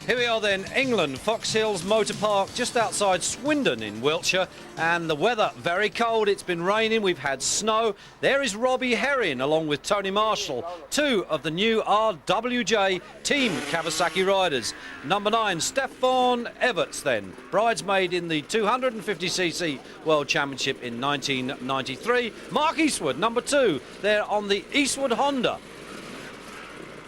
Here we are then, England, Fox Hills Motor Park, just outside Swindon in Wiltshire, and the weather very cold. It's been raining, we've had snow. There is Robbie Herring along with Tony Marshall, two of the new RWJ Team Kawasaki riders. Number 9, Stefan Everts then, bridesmaid in the 250cc World Championship in 1993. Mark Eastwood, number 2, there on the Eastwood Honda.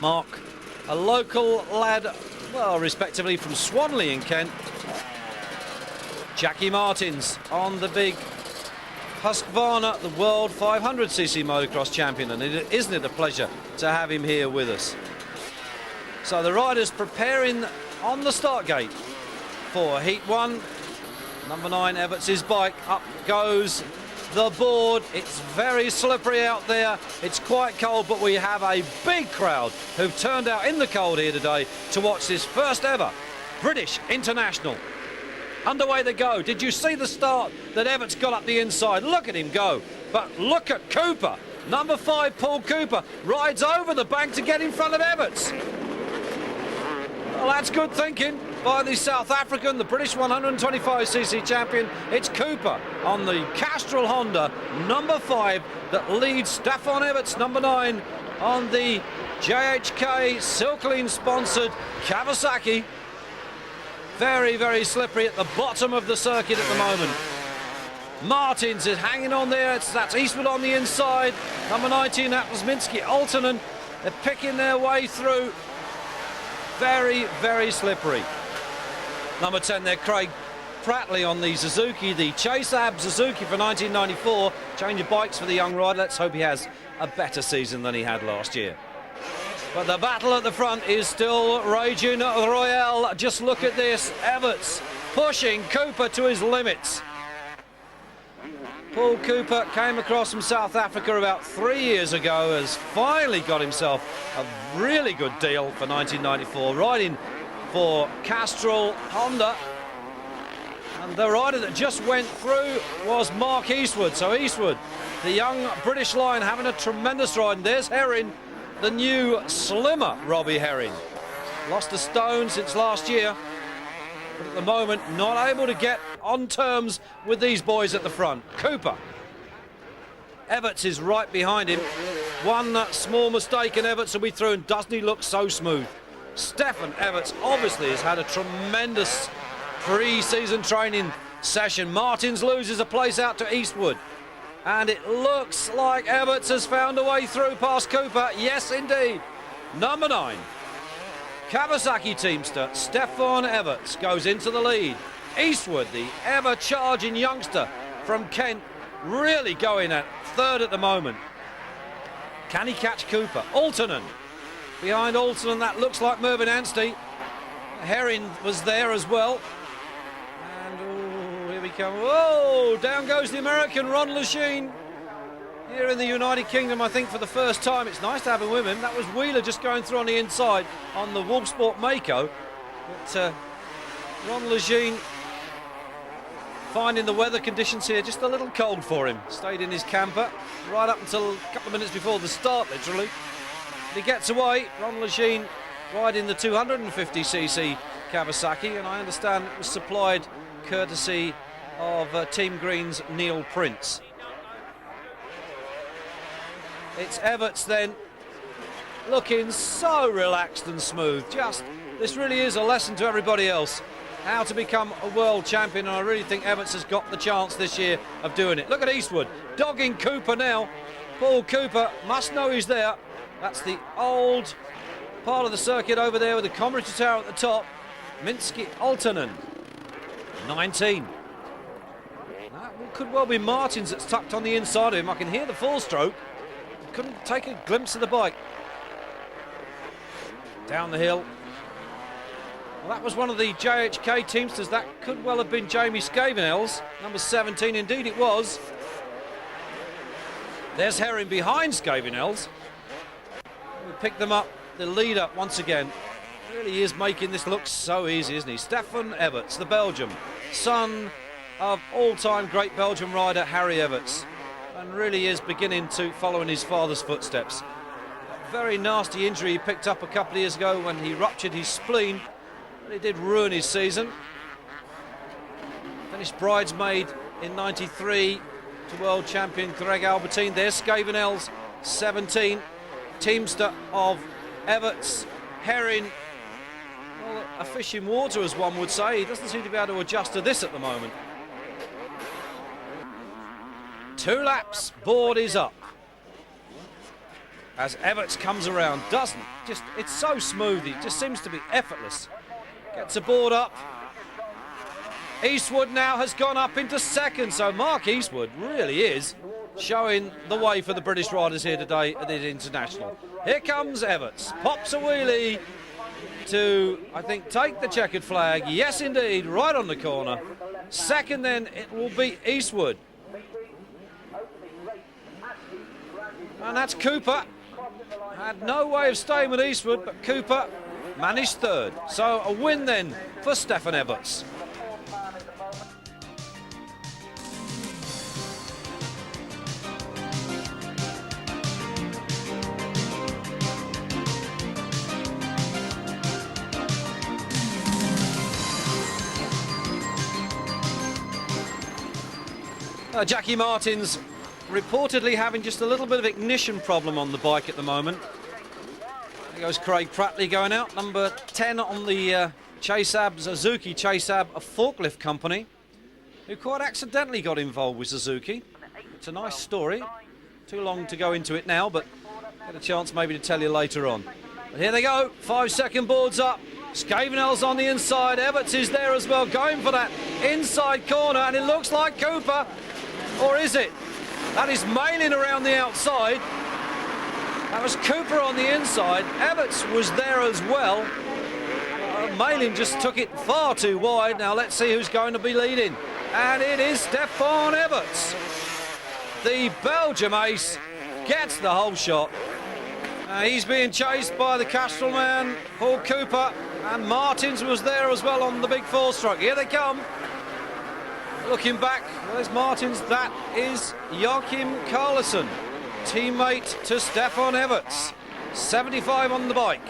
Mark, a local lad, well, respectively from Swanley in Kent. Jackie Martins on the big Husqvarna, the World 500cc motocross champion, and isn't it a pleasure to have him here with us. So the riders preparing on the start gate for Heat 1. Number 9, Everts' bike, up goes the board. It's very slippery out there. It's quite cold, but we have a big crowd who've turned out in the cold here today to watch this first ever British International. Underway they go. Did you see the start that Everts got up the inside? Look at him go. But look at Cooper. Number 5, Paul Cooper, rides over the bank to get in front of Everts. Well, that's good thinking by the South African, the British 125cc champion. It's Cooper on the Castrol Honda, number 5, that leads Stefan Everts, number 9, on the JHK Silklene sponsored Kawasaki. Very, very slippery at the bottom of the circuit at the moment. Martins is hanging on there. That's Eastwood on the inside. Number 19, that was Minsky Altonen. They're picking their way through. Very, very slippery. Number 10 there, Craig Pratley on the Suzuki, the Chase Ab Suzuki for 1994. Change of bikes for the young rider. Let's hope he has a better season than he had last year. But the battle at the front is still raging at the Royale. Just look at this. Everts pushing Cooper to his limits. Paul Cooper came across from South Africa about 3 years ago, has finally got himself a really good deal for 1994, riding for Castrol Honda. And the rider that just went through was Mark Eastwood. So Eastwood, the young British Lion, having a tremendous ride. And there's Herring, the new slimmer Robbie Herring. Lost a stone since last year, but at the moment not able to get on terms with these boys at the front. Cooper. Everts is right behind him. One small mistake and Everts will be through, and doesn't he look so smooth? Stefan Everts obviously has had a tremendous pre-season training session. Martins loses a place out to Eastwood, and it looks like Everts has found a way through past Cooper. Yes, indeed. Number 9, Kawasaki teamster Stefan Everts goes into the lead. Eastwood, the ever-charging youngster from Kent, really going at third at the moment. Can he catch Cooper? Altonen. Behind Altonen, that looks like Mervyn Anstey. Herring was there as well. And oh, here we come. Oh, down goes the American Ron Lechien. Here in the United Kingdom, I think for the first time. It's nice to have him with him. That was Wheeler just going through on the inside on the Wolfsport Mako. But Ron Lechien finding the weather conditions here just a little cold for him. Stayed in his camper right up until a couple of minutes before the start, literally. He gets away. Ron Lechien riding the 250cc Kawasaki, and I understand it was supplied courtesy of Team Green's Neil Prince. It's Everts then, looking so relaxed and smooth. This really is a lesson to everybody else, how to become a world champion, and I really think Everts has got the chance this year of doing it. Look at Eastwood, dogging Cooper now. Paul Cooper must know he's there. That's the old part of the circuit over there with the Comrade Tower at the top. Minsky Altonen, 19. That could well be Martins that's tucked on the inside of him. I can hear the full stroke. Couldn't take a glimpse of the bike. Down the hill. Well, that was one of the JHK teamsters. That could well have been Jamie Scavenells, number 17. Indeed it was. There's Herring behind Scavenells. We pick them up, the leader once again. Really is making this look so easy, isn't he? Stefan Everts, the Belgian, son of all-time great Belgian rider Harry Everts, and really is beginning to follow in his father's footsteps. A very nasty injury he picked up a couple of years ago when he ruptured his spleen, but it did ruin his season. Finished bridesmaid in '93 to world champion Greg Albertine. There's Scavenell's 17. Teamster of Everts. Herring, well, a fish in water, as one would say. He doesn't seem to be able to adjust to this at the moment. 2 laps, board is up. As Everts comes around, it's so smooth, it just seems to be effortless. Gets a board up. Eastwood now has gone up into second, so Mark Eastwood really is showing the way for the British riders here today at the International. Here comes Everts, pops a wheelie to, I think, take the checkered flag. Yes, indeed, right on the corner. Second, then, it will be Eastwood. And that's Cooper. Had no way of staying with Eastwood, but Cooper managed third. So a win then for Stefan Everts. Jackie Martins reportedly having just a little bit of ignition problem on the bike at the moment. There goes Craig Prattley going out, number 10 on the Chasab Suzuki. Chasab, a forklift company, who quite accidentally got involved with Suzuki. It's a nice story. Too long to go into it now, but get a chance maybe to tell you later on. But here they go, 5-second boards up. Scavenell's on the inside. Everts is there as well, going for that inside corner, and it looks like Cooper. Or is it? That is Malin around the outside. That was Cooper on the inside. Everts was there as well. Malin just took it far too wide. Now let's see who's going to be leading. And it is Stefan Everts. The Belgium ace gets the whole shot. He's being chased by the Castrol man, Paul Cooper. And Martins was there as well on the big 4-stroke. Here they come. Looking back, there's Martins. That is Joachim Carlson, teammate to Stefan Everts. 75 on the bike.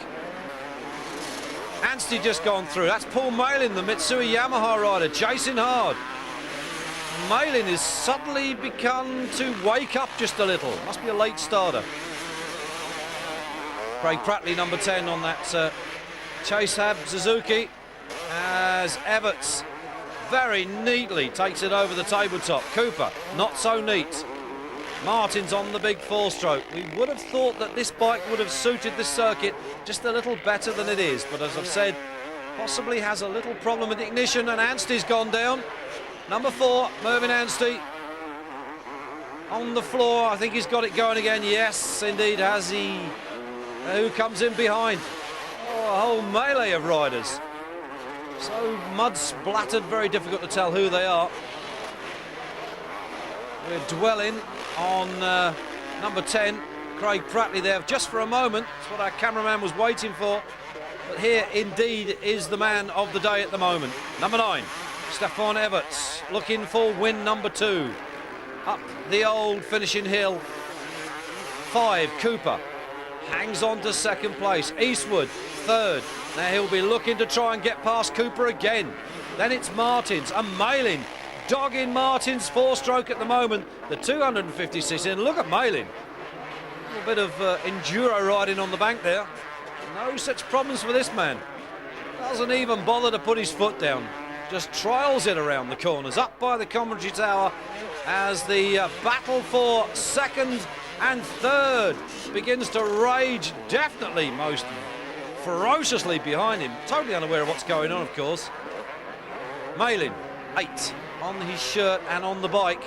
Anstey just gone through. That's Paul Malin, the Mitsui Yamaha rider, chasing hard. Malin has suddenly begun to wake up just a little. Must be a late starter. Craig Prattley, number 10 on that Chasab Suzuki, as Everts very neatly takes it over the tabletop. Cooper, not so neat. Martins on the big 4-stroke. We would have thought that this bike would have suited the circuit just a little better than it is, but as I've said, possibly has a little problem with ignition, and Anstey's gone down. Number 4, Mervyn Anstey, on the floor. I think he's got it going again. Yes, indeed, has he. Who comes in behind? Oh, a whole melee of riders. So mud splattered, very difficult to tell who they are. We're dwelling on number 10, Craig Prattley there, just for a moment. That's what our cameraman was waiting for. But here, indeed, is the man of the day at the moment. Number 9, Stefan Everts, looking for win number 2. Up the old finishing hill. 5, Cooper, hangs on to second place. Eastwood, third. Now he'll be looking to try and get past Cooper again. Then it's Martins, and Malin dogging Martins' 4-stroke at the moment. The 250cc, and look at Malin. A little bit of enduro riding on the bank there. No such problems for this man. Doesn't even bother to put his foot down. Just trials it around the corners, up by the commentary tower, as the battle for second and third begins to rage, definitely most ferociously behind him. Totally unaware of what's going on, of course. Malin, 8 on his shirt and on the bike.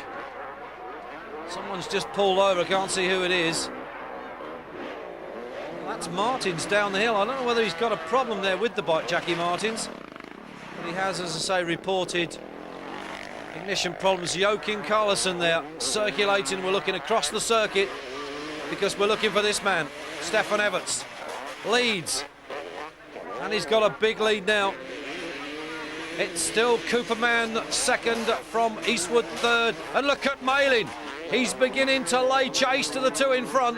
Someone's just pulled over, can't see who it is. Well, that's Martins down the hill. I don't know whether he's got a problem there with the bike, Jackie Martins. But he has, as I say, reported ignition problems. Joachim Carlson there circulating. We're looking across the circuit because we're looking for this man, Stefan Everts. Leads. And he's got a big lead now. It's still Cooperman second from Eastwood third. And look at Malin. He's beginning to lay chase to the 2 in front.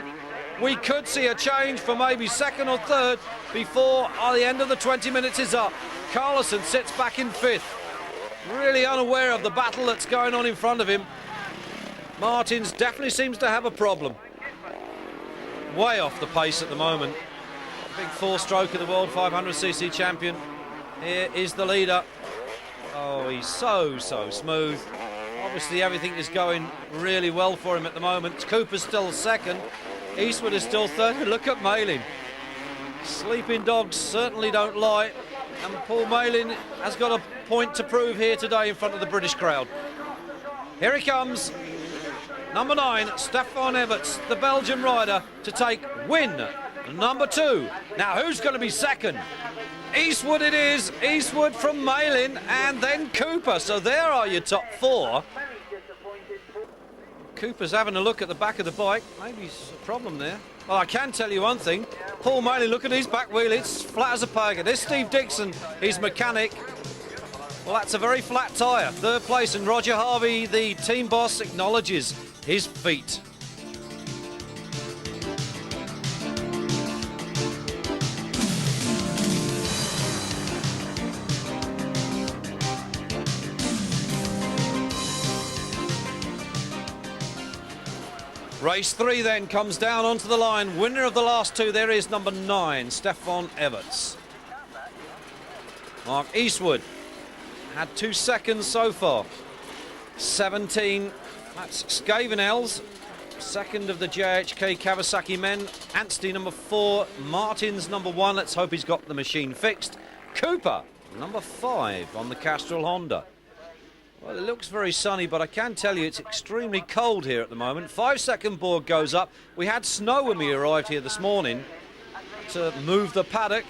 We could see a change for maybe second or third before the end of the 20 minutes is up. Carlson sits back in 5th. Really unaware of the battle that's going on in front of him. Martins definitely seems to have a problem. Way off the pace at the moment. Big 4-stroker, the World 500cc champion. Here is the leader. Oh, he's so smooth. Obviously everything is going really well for him at the moment. Cooper's still 2nd. Eastwood is still 3rd. Look at Malin. Sleeping dogs certainly don't lie. And Paul Malin has got a point to prove here today in front of the British crowd. Here he comes. Number 9, Stefan Everts, the Belgian rider, to take win number 2. Now, who's going to be 2nd? Eastwood it is. Eastwood from Malin, and then Cooper. So there are your top 4. Cooper's having a look at the back of the bike. Maybe there's a problem there. Well, I can tell you one thing. Paul Malin, look at his back wheel. It's flat as a pager. There's Steve Dixon, his mechanic. Well, that's a very flat tyre. 3rd place, and Roger Harvey, the team boss, acknowledges his feat. Race 3 then comes down onto the line. Winner of the last 2, there is number 9, Stefan Everts. Mark Eastwood had 2 seconds so far. 17, that's Scavenells, 2nd of the JHK Kawasaki men. Anstey number 4, Martins number 1. Let's hope he's got the machine fixed. Cooper number 5 on the Castrol Honda. Well, it looks very sunny, but I can tell you it's extremely cold here at the moment. 5-second board goes up. We had snow when we arrived here this morning to move the paddock.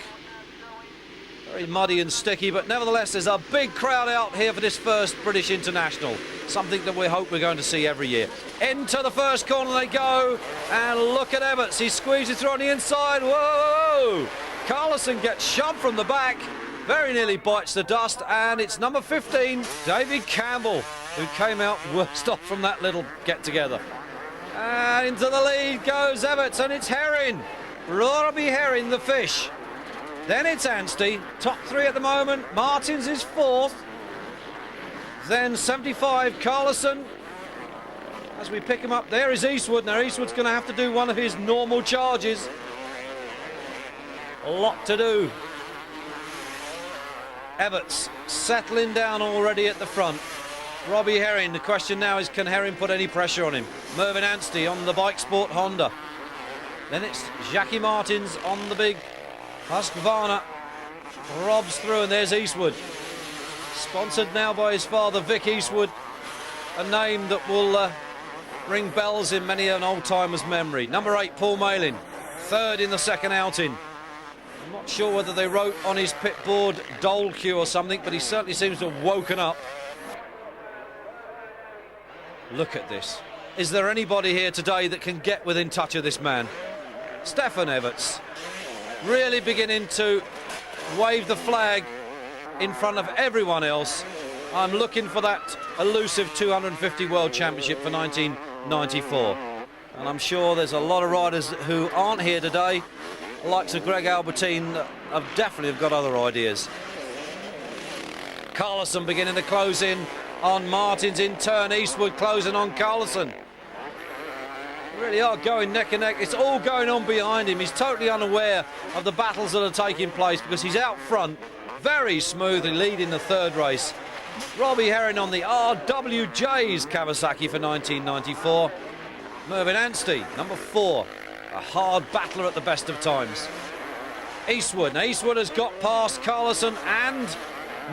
Very muddy and sticky, but nevertheless, there's a big crowd out here for this first British International. Something that we hope we're going to see every year. Into the first corner they go, and look at Everts. He squeezes through on the inside. Whoa! Carlson gets shoved from the back. Very nearly bites the dust, and it's number 15, David Campbell, who came out worst off from that little get-together. And into the lead goes Everts, and it's Herring. Robbie Herring, the fish. Then it's Anstey, top 3 at the moment. Martins is 4th. Then 75, Carlson. As we pick him up, there is Eastwood. Now Eastwood's going to have to do one of his normal charges. A lot to do. Everts settling down already at the front. Robbie Herring, the question now is, can Herring put any pressure on him? Mervyn Anstey on the Bike Sport Honda. Then it's Jackie Martins on the big Husqvarna. Robs through, and there's Eastwood. Sponsored now by his father, Vic Eastwood. A name that will ring bells in many an old-timer's memory. Number 8, Paul Malin. 3rd in the 2nd outing. I'm not sure whether they wrote on his pit board Dole Q or something, but he certainly seems to have woken up. Look at this. Is there anybody here today that can get within touch of this man? Stefan Everts really beginning to wave the flag in front of everyone else. I'm looking for that elusive 250 World Championship for 1994. And I'm sure there's a lot of riders who aren't here today, likes of Greg Albertine, have definitely got other ideas. Carlson beginning to close in on Martins in turn. Eastwood closing on Carlson. They really are going neck and neck. It's all going on behind him. He's totally unaware of the battles that are taking place because he's out front, very smoothly leading the 3rd race. Robbie Herring on the RWJ's Kawasaki for 1994. Mervyn Anstey, number 4. A hard battler at the best of times. Eastwood. Now Eastwood has got past Carlson and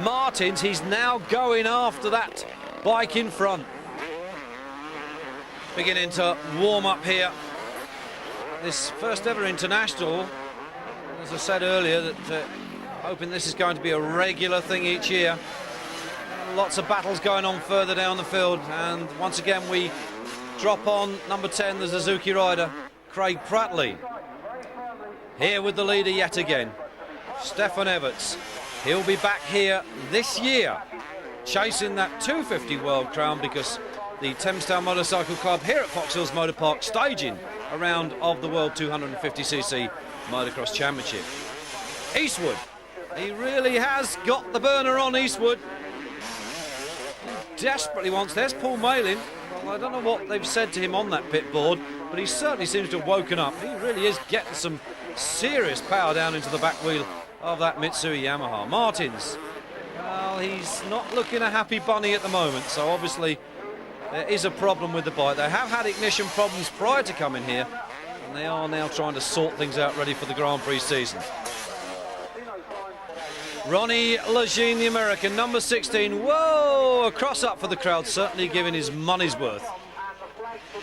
Martins. He's now going after that bike in front. Beginning to warm up here. This first ever international. As I said earlier, that hoping this is going to be a regular thing each year. Lots of battles going on further down the field. And once again we drop on number 10, the Suzuki rider, Craig Prattley. Here with the leader yet again, Stefan Everts. He'll be back here this year, chasing that 250 World Crown, because the Thamestown Motorcycle Club here at Fox Hills Motor Park staging a round of the World 250cc Motocross Championship. Eastwood He really has got the burner on Eastwood. He desperately wants. There's Paul Malin. Well, I don't know what they've said to him on that pit board, but he certainly seems to have woken up. He really is getting some serious power down into the back wheel of that Mitsui Yamaha. Martins, well, he's not looking a happy bunny at the moment, so obviously there is a problem with the bike. They have had ignition problems prior to coming here, and they are now trying to sort things out ready for the Grand Prix season. Ronnie Lejeune, the American, number 16. Whoa, a cross-up for the crowd, certainly giving his money's worth.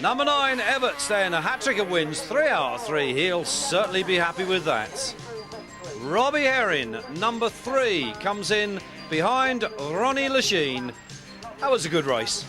Number 9, Everts, staying a hat-trick of wins, 3 out of 3. He'll certainly be happy with that. Robbie Herring, number 3, comes in behind Ronnie Lejeune. That was a good race.